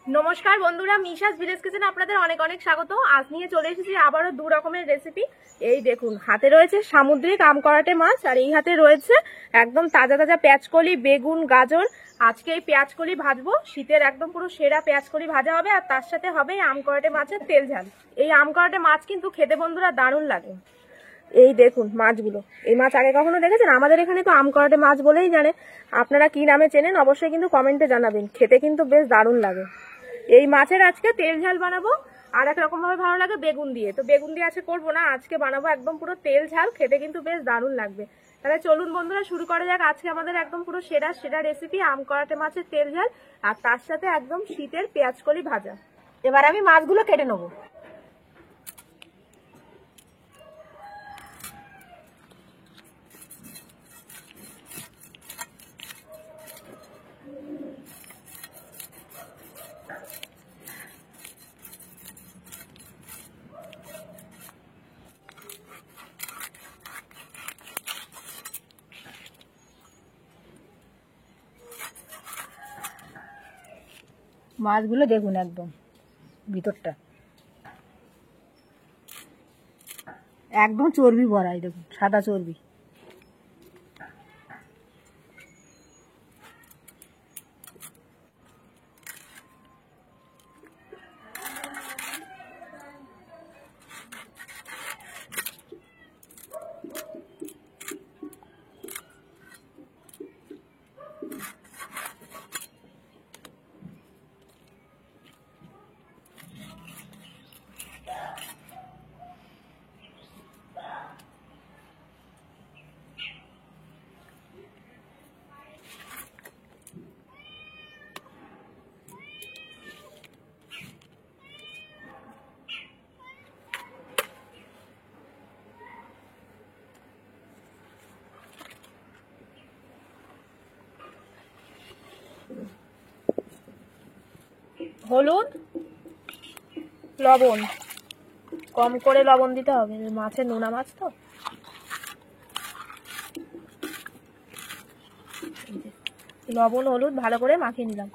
নমস্কার বন্ধুরা, মিশাস ভিলেজ কিচেনে আপনাদের অনেক অনেক স্বাগত। আজ নিয়ে চলে এসেছি আবারও দু রকমের রেসিপি। এই দেখুন, হাতে রয়েছে সামুদ্রিক আমকরাটে মাছ, আর এই হাতে রয়েছে একদম তাজা তাজা পেঁয়াজকলি, বেগুন, গাজর। আজকে এই পেঁয়াজকলি ভাজবো, শীতের একদম পুরো সেরা পেঁয়াজকলি ভাজা হবে, আর তার সাথে হবে আমকরাটে মাছের তেল ঝাল। এই আমকরাটে মাছ কিন্তু খেতে বন্ধুরা দারুণ লাগে। এই দেখুন মাছগুলো, এই মাছ আগে কখনো দেখেছেন? আমাদের এখানে তো আমকরাটে মাছ বলেই জানে। আপনারা কি নামে চেনেন অবশ্যই কিন্তু কমেন্টে জানাবেন। খেতে কিন্তু বেশ দারুণ লাগে। এই মাছের আজকে তেল ঝাল বানাবো, আর এক রকম ভাবে ভালো লাগে বেগুন দিয়ে। তো বেগুন দিয়ে আজকে করবো না, আজকে বানাবো একদম পুরো তেল ঝাল। খেতে কিন্তু বেশ দারুণ লাগবে। তাহলে চলুন বন্ধুরা শুরু করা যাক আজকে আমাদের একদম পুরো সেরা সেরা রেসিপি, আমকরাটে মাছের তেল ঝাল, আর তার সাথে একদম শীতের পেঁয়াজকলি ভাজা। এবার আমি মাছগুলো কেটে নেবো। মাছগুলো দেখুন একদম ভিতরটা একদম চর্বি ভরা, দেখুন সাদা চর্বি। হলুদ, লবণ, কম করে লবণ দিতে হবে, মাছের নোনা মাছ তো। লবণ হলুদ ভালো করে মাখিয়ে নিলাম।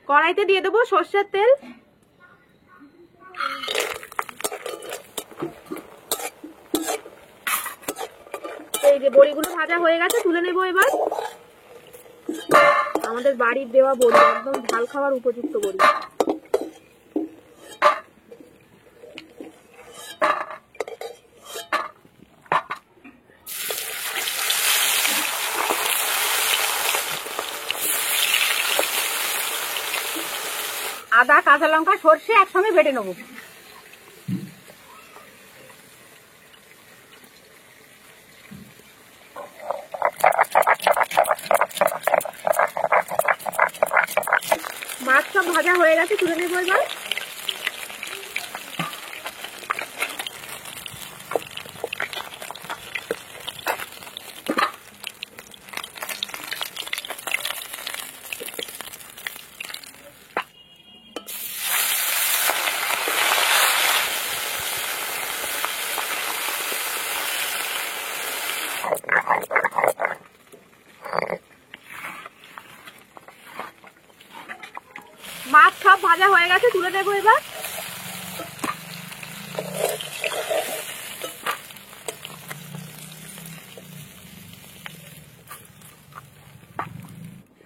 কড়াইতে দিয়ে দেবো সর্ষের তেল। এই যে বড়িগুলো ভাজা হয়ে গেছে, তুলে নেবো এবার। আমাদের বাড়ির দেওয়া বড়ি, একদম ঝাল খাওয়ার উপযুক্ত বড়ি। আদা, কাঁচা লঙ্কা, সর্ষে একসঙ্গে বেটে নেবো। মাছ সব ভাজা হয়ে গেছে, তুলে নেবো এবার। মাছ সব ভাজা হয়ে গেছে, তুলে নেবো এবার।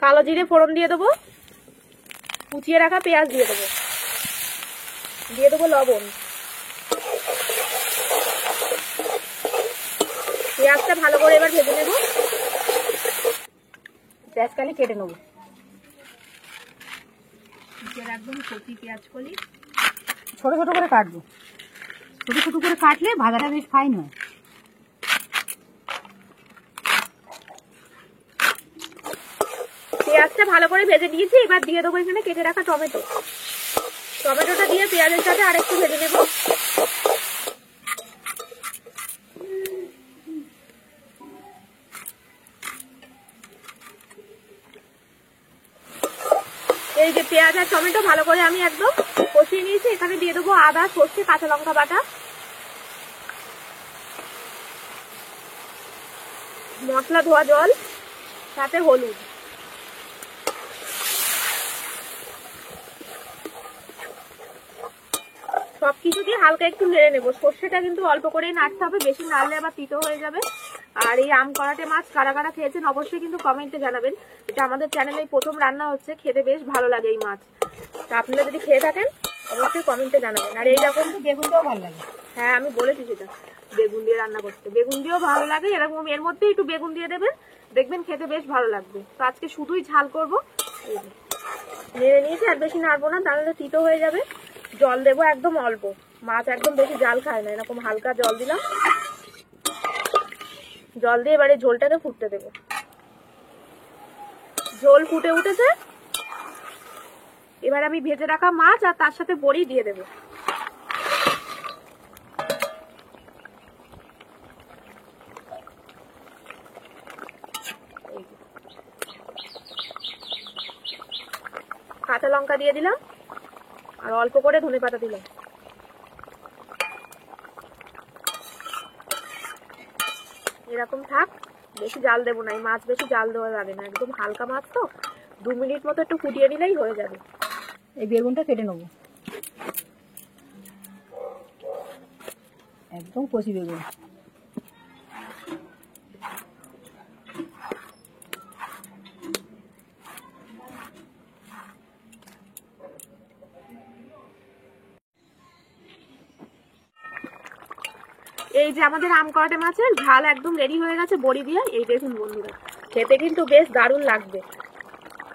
কালো জিরে ফোড়ন দিয়ে দেবো, কুচিয়ে রাখা পেঁয়াজ দিয়ে দেবো, দিয়ে দেবো লবণ। পেঁয়াজটা ভালো করে এবার ভেজে নেবো। পেঁয়াজকালি কেটে নেবো, একদম কচি পেঁয়াজ কলি ছোট ছোট করে কাটবো। ছোট ছোট করে কাটলে ভাজাটা বেশ ফাইন হয়। পেঁয়াজটা ভালো করে ভেজে নিয়েছি, এবার দিয়ে দেবো এখানে কেটে রাখা টমেটো। টমেটোটা দিয়ে পেঁয়াজের সাথে আরেকটু ভেজে নেব। এই যে পেঁয়াজ আর টমেটো ভালো করে আমি একদম কষিয়ে নিয়েছি। এখানে দিয়ে দেবো আদা, সর্ষে, কাঁচা লঙ্কা বাটা, মশলা ধোয়া জল, সাথে হলুদ। সবকিছু দিয়ে হালকা একটু নেড়ে নেবো। সর্ষেটা কিন্তু অল্প করেই নাড়তে হবে, বেশি নাড়লে আবার তিতো হয়ে যাবে। আর এই আম করাটে মাছ কারা কারা খেয়েছেন অবশ্যই কিন্তু কমেন্টে জানাবেন। এটা আমাদের চ্যানেলে প্রথম রান্না হচ্ছে, খেতে বেশ ভালো লাগে এই মাছ। তা আপনারা যদি খেয়ে থাকেন অবশ্যই কমেন্টে জানাবেন। আর এইরকম বেগুন দিয়েও ভালো লাগে। হ্যাঁ আমি বলেছি সেটা, বেগুন দিয়ে রান্না করতে, বেগুন দিয়েও ভালো লাগে। এরকম এর মধ্যে একটু বেগুন দিয়ে দেবেন, দেখবেন খেতে বেশ ভালো লাগবে। তো আজকে শুধুই ঝাল করবো। নেড়ে নিয়েছি, আর বেশি নাড়বো না, তাহলে তিতো হয়ে যাবে। জল দেবো একদম অল্প, মাছ একদম বেশি জাল খায় না, এরকম হালকা জল দিলাম। জল দিয়ে এবারে ঝোলটাকে ফুটতে দেবো। ঝোল ফুটে উঠেছে, এবার আমি ভেজে রাখা মাছ আর তার সাথে বড়ি দিয়ে দেবো। কাঁচা লঙ্কা দিয়ে দিলাম, আর অল্প করে ধনেপাতা দিলাম। এরকম থাক, বেশি জাল দেবো না, এই মাছ বেশি জাল দেওয়া যাবে না, একদম হালকা মাছ তো, 2 মিনিট মতো একটু ফুটিয়ে নিলেই হয়ে যাবে। এই বেগুনটা কেটে নেবো, একদম কচি বেগুন। এই যে আমাদের আম করাটে মাছের ঝাল একদম রেডি হয়ে গেছে বড়ি দিয়ে। এই দেখুন বন্ধুরা, খেতে কিন্তু বেশ দারুণ লাগবে,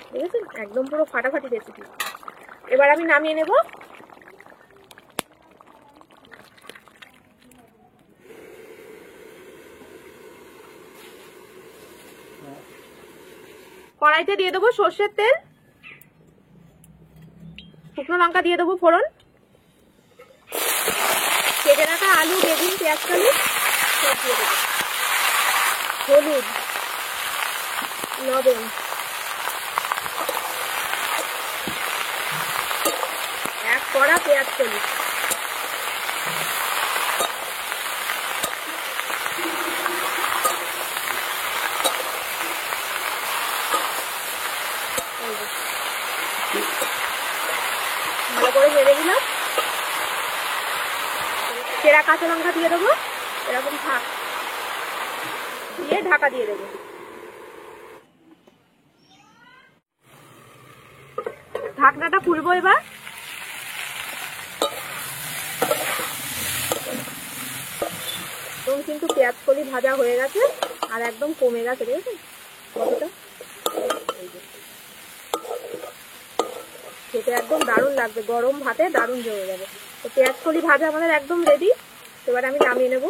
ঠিক আছে, একদম পুরো ফাটাফাটি রেসিপি। এবার আমি নামিয়ে নেব। কড়াইতে দিয়ে দেবো সর্ষের তেল, শুকনো লঙ্কা দিয়ে দেবো ফোড়ন, কেটে রাখা আলু, বেগুন, পেঁয়াজ কালি সব দিয়ে দেবো, হলুদ, লবণ, এক কড়া পেঁয়াজ কলি, ভালো করে ভেজে দিলাম। চেরা কাঁচা লঙ্কা দিয়ে দেবো, এরকম থাক, দিয়ে ঢাকা দিয়ে দেবো। ঢাকনাটা খুলবো এবার। কিন্তু পেঁয়াজ কলি ভাজা হয়ে গেছে, আর একদম কমে গেছে, দেখেছেন কতটা, খেতে একদম দারুণ লাগবে, গরম ভাতে দারুণ জমে যাবে। তো পেঁয়াজ কলি ভাজা আমাদের একদম রেডি, এবার আমি নামিয়ে নেব।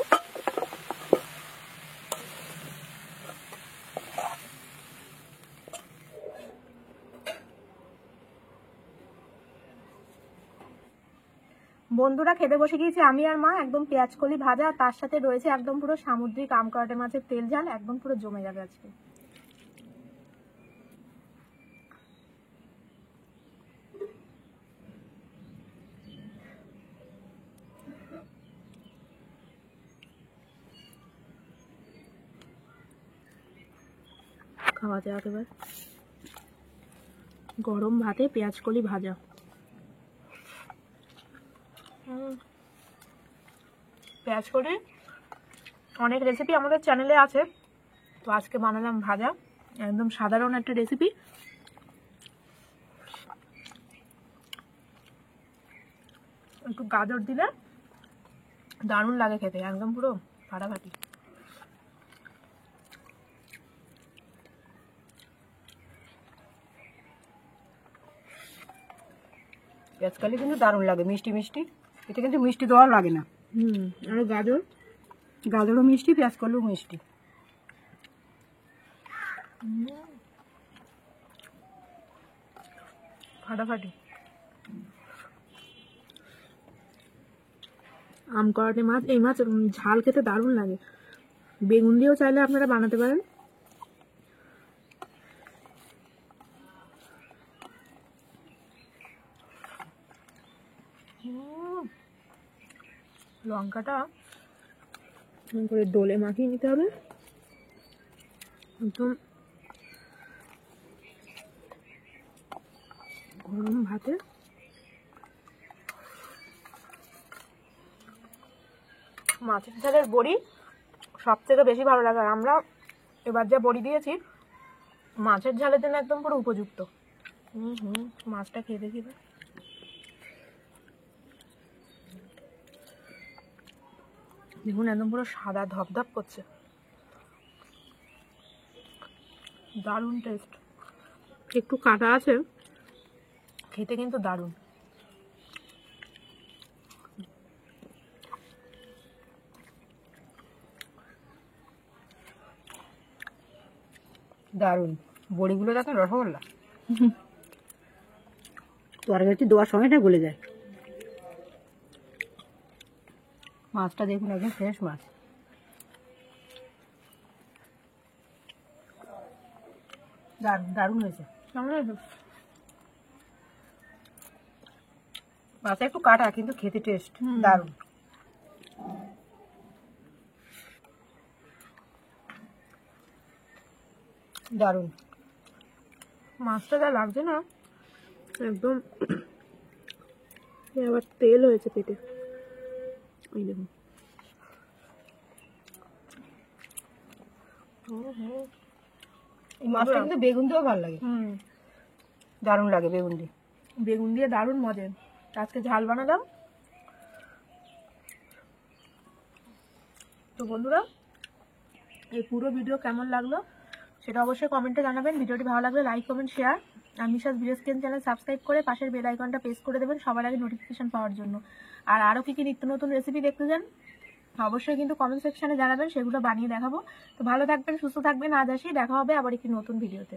বন্ধুরা খেতে বসে গিয়েছি আমি আর মা, একদম পেঁয়াজ কলি ভাজা, তার সাথে রয়েছে একদম পুরো সামুদ্রিক আম করাটে মাছের তেল ঝাল, একদম পুরো জমে যাবে আজকে। খাওয়া যাক এবার, গরম ভাতে পেঁয়াজ কলি ভাজা। পেঁয়াজ কলি অনেক রেসিপি আমাদের চ্যানেলে আছে, তো আজকে বানালাম ভাজা, একদম সাধারণ একটা রেসিপি। একটু গাজর দিলে দারুণ লাগে খেতে, একদম পুরো ফাটাফাটি। পেঁয়াজ কালি কিন্তু দারুণ লাগে, মিষ্টি মিষ্টি, এতে কিন্তু মিষ্টি দেওয়া লাগে না। আর গাজর, গাজরও মিষ্টি, পেঁয়াজ কলিও মিষ্টি। ফাটাফাটি। আম করাটে মাছ, এই মাছ ঝাল খেতে দারুণ লাগে, বেগুন দিয়েও চাইলে আপনারা বানাতে পারেন। লঙ্কাটা করে ডোলে মাখিয়ে নিতে হবে, একদম গরম ভাতে মাছের ঝালের বড়ি সব থেকে বেশি ভালো লাগে। আর আমরা এবার যা বড়ি দিয়েছি মাছের ঝালের জন্য একদম পুরো উপযুক্ত। মাছটা খেয়ে দেখি এবার। দেখুন একদম পুরো সাদা ধপধপ করছে, দারুণ টেস্ট। একটু কাটা আছে, খেতে কিন্তু দারুণ। দারুণ বড়িগুলো দেখেন রসগোল্লা, তরকারি দেওয়ার সময়টা গলে যায়। মাছটা দেখুন একদম ফ্রেশ মাছ। দারুণ দারুণ হয়েছে। মাছটা একটু কাটা কিন্তু খেতে টেস্ট দারুণ। দারুণ মাছটা যা লাগছে না একদম, আবার তেল হয়েছে পেটে। ওই দেখুন এই মাছটা কিন্তু বেগুন দিয়েও ভালো লাগে, দারুণ লাগে বেগুন দিয়ে। বেগুন দিয়ে দারুণ মজা। আজকে ঝাল বানালাম। তো বন্ধুরা এই পুরো ভিডিও কেমন লাগলো সেটা অবশ্যই কমেন্টে জানাবেন। ভিডিওটি ভালো লাগলে লাইক কমেন্ট শেয়ার আর মিশাস ভিলেজ কিচেন চ্যানেল সাবস্ক্রাইব করে পাশের বেল আইকনটা প্রেস করে দেবেন সবার আগে নোটিফিকেশন পাওয়ার জন্য। আর আরও কি কি নিত্য নতুন রেসিপি দেখতে চান অবশ্যই কিন্তু কমেন্ট সেকশনে জানাবেন, সেগুলো বানিয়ে দেখাবো। তো ভালো থাকবেন, সুস্থ থাকবেন। আজ আসি, দেখা হবে আবার একটি নতুন ভিডিওতে।